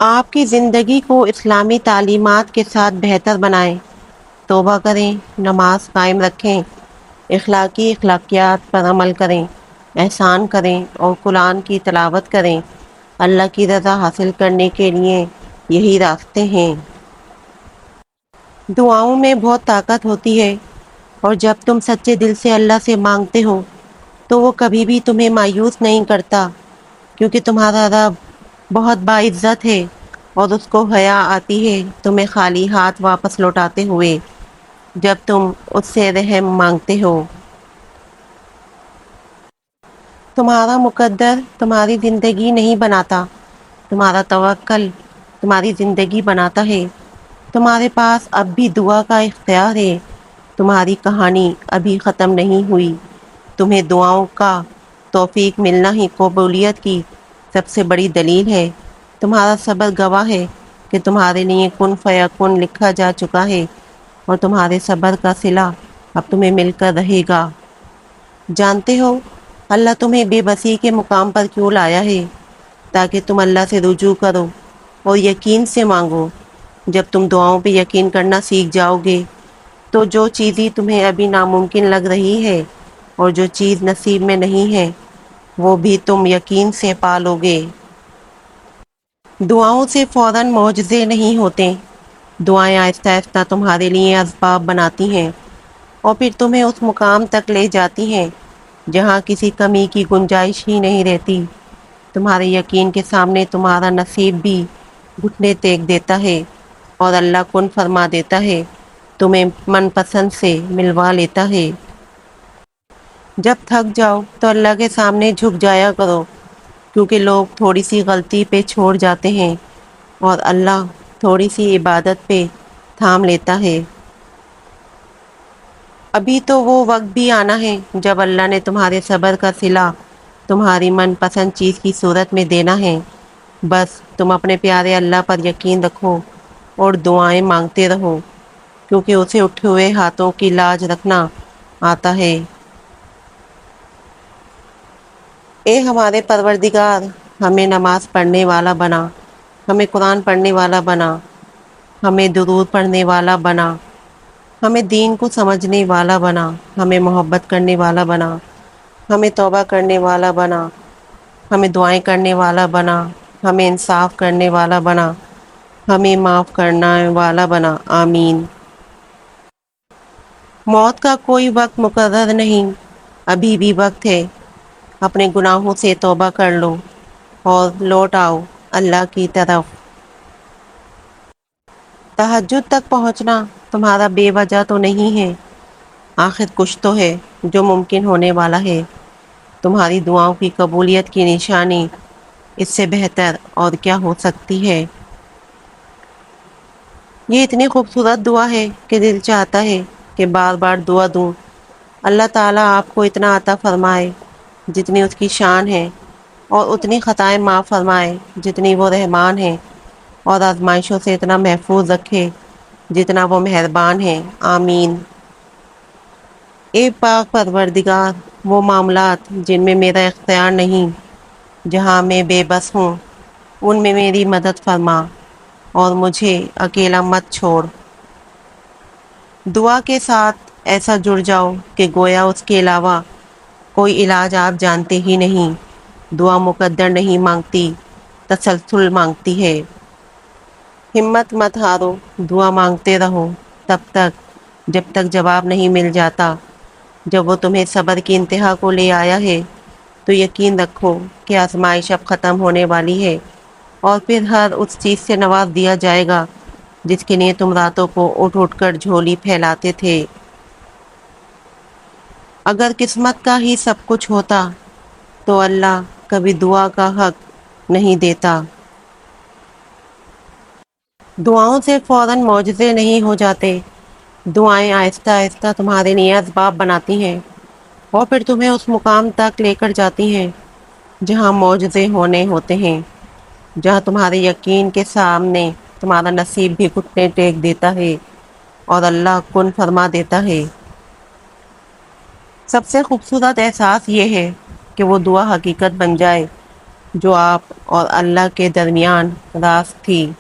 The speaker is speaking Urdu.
آپ کی زندگی کو اسلامی تعلیمات کے ساتھ بہتر بنائیں، توبہ کریں، نماز قائم رکھیں، اخلاقیات پر عمل کریں، احسان کریں اور قرآن کی تلاوت کریں۔ اللہ کی رضا حاصل کرنے کے لیے یہی راستے ہیں۔ دعاؤں میں بہت طاقت ہوتی ہے، اور جب تم سچے دل سے اللہ سے مانگتے ہو تو وہ کبھی بھی تمہیں مایوس نہیں کرتا، کیونکہ تمہارا رب بہت باعزت ہے اور اس کو حیا آتی ہے تمہیں خالی ہاتھ واپس لوٹاتے ہوئے جب تم اس سے رحم مانگتے ہو۔ تمہارا مقدر تمہاری زندگی نہیں بناتا، تمہارا توکل تمہاری زندگی بناتا ہے۔ تمہارے پاس اب بھی دعا کا اختیار ہے، تمہاری کہانی ابھی ختم نہیں ہوئی۔ تمہیں دعاؤں کا توفیق ملنا ہی قبولیت کی سب سے بڑی دلیل ہے۔ تمہارا صبر گواہ ہے کہ تمہارے لیے کن فیکن لکھا جا چکا ہے، اور تمہارے صبر کا صلہ اب تمہیں مل کر رہے گا۔ جانتے ہو اللہ تمہیں بے بسی کے مقام پر کیوں لایا ہے؟ تاکہ تم اللہ سے رجوع کرو اور یقین سے مانگو۔ جب تم دعاؤں پہ یقین کرنا سیکھ جاؤ گے تو جو چیزیں تمہیں ابھی ناممکن لگ رہی ہے اور جو چیز نصیب میں نہیں ہے وہ بھی تم یقین سے پا لو گے۔ دعاؤں سے فوراً معجزے نہیں ہوتے، دعائیں آہستہ آہستہ تمہارے لیے اسباب بناتی ہیں اور پھر تمہیں اس مقام تک لے جاتی ہیں جہاں کسی کمی کی گنجائش ہی نہیں رہتی۔ تمہارے یقین کے سامنے تمہارا نصیب بھی گھٹنے ٹیک دیتا ہے اور اللہ کن فرما دیتا ہے، تمہیں من پسند سے ملوا لیتا ہے۔ جب تھک جاؤ تو اللہ کے سامنے جھک جایا کرو، کیونکہ لوگ تھوڑی سی غلطی پہ چھوڑ جاتے ہیں اور اللہ تھوڑی سی عبادت پہ تھام لیتا ہے۔ ابھی تو وہ وقت بھی آنا ہے جب اللہ نے تمہارے صبر کا صلہ تمہاری من پسند چیز کی صورت میں دینا ہے۔ بس تم اپنے پیارے اللہ پر یقین رکھو اور دعائیں مانگتے رہو، کیونکہ اسے اٹھے ہوئے ہاتھوں کی لاج رکھنا آتا ہے۔ اے ہمارے پروردگار، ہمیں نماز پڑھنے والا بنا، ہمیں قرآن پڑھنے والا بنا، ہمیں درود پڑھنے والا بنا، ہمیں دین کو سمجھنے والا بنا، ہمیں محبت کرنے والا بنا، ہمیں توبہ کرنے والا بنا، ہمیں دعائیں کرنے والا بنا، ہمیں انصاف کرنے والا بنا، ہمیں معاف کرنے والا بنا۔ آمین۔ موت کا کوئی وقت مقرر نہیں، ابھی بھی وقت ہے۔ اپنے گناہوں سے توبہ کر لو اور لوٹ آؤ اللہ کی طرف۔ تہجد تک پہنچنا تمہارا بے وجہ تو نہیں ہے، آخر کچھ تو ہے جو ممکن ہونے والا ہے۔ تمہاری دعاؤں کی قبولیت کی نشانی اس سے بہتر اور کیا ہو سکتی ہے؟ یہ اتنی خوبصورت دعا ہے کہ دل چاہتا ہے کہ بار بار دعا دوں۔ اللہ تعالیٰ آپ کو اتنا عطا فرمائے جتنی اس کی شان ہے، اور اتنی خطائیں معاف فرمائے جتنی وہ رحمان ہے، اور آزمائشوں سے اتنا محفوظ رکھے جتنا وہ مہربان ہے۔ آمین۔ اے پاک پروردگار، وہ معاملات جن میں میرا اختیار نہیں، جہاں میں بے بس ہوں، ان میں میری مدد فرما اور مجھے اکیلا مت چھوڑ۔ دعا کے ساتھ ایسا جڑ جاؤ کہ گویا اس کے علاوہ کوئی علاج آپ جانتے ہی نہیں۔ دعا مقدر نہیں مانگتی، تسلسل مانگتی ہے۔ ہمت مت ہارو، دعا مانگتے رہو تب تک جب تک جواب نہیں مل جاتا۔ جب وہ تمہیں صبر کی انتہا کو لے آیا ہے تو یقین رکھو کہ آزمائش اب ختم ہونے والی ہے، اور پھر ہر اس چیز سے نواز دیا جائے گا جس کے لیے تم راتوں کو اٹھ اٹھ کر جھولی پھیلاتے تھے۔ اگر قسمت کا ہی سب کچھ ہوتا تو اللہ کبھی دعا کا حق نہیں دیتا۔ دعاؤں سے فوراً معجزے نہیں ہو جاتے، دعائیں آہستہ آہستہ تمہارے لیے اسباب بناتی ہیں اور پھر تمہیں اس مقام تک لے کر جاتی ہیں جہاں معجزے ہونے ہوتے ہیں، جہاں تمہارے یقین کے سامنے تمہارا نصیب بھی گھٹنے ٹیک دیتا ہے اور اللہ کن فرما دیتا ہے۔ سب سے خوبصورت احساس یہ ہے کہ وہ دعا حقیقت بن جائے جو آپ اور اللہ کے درمیان راز تھی۔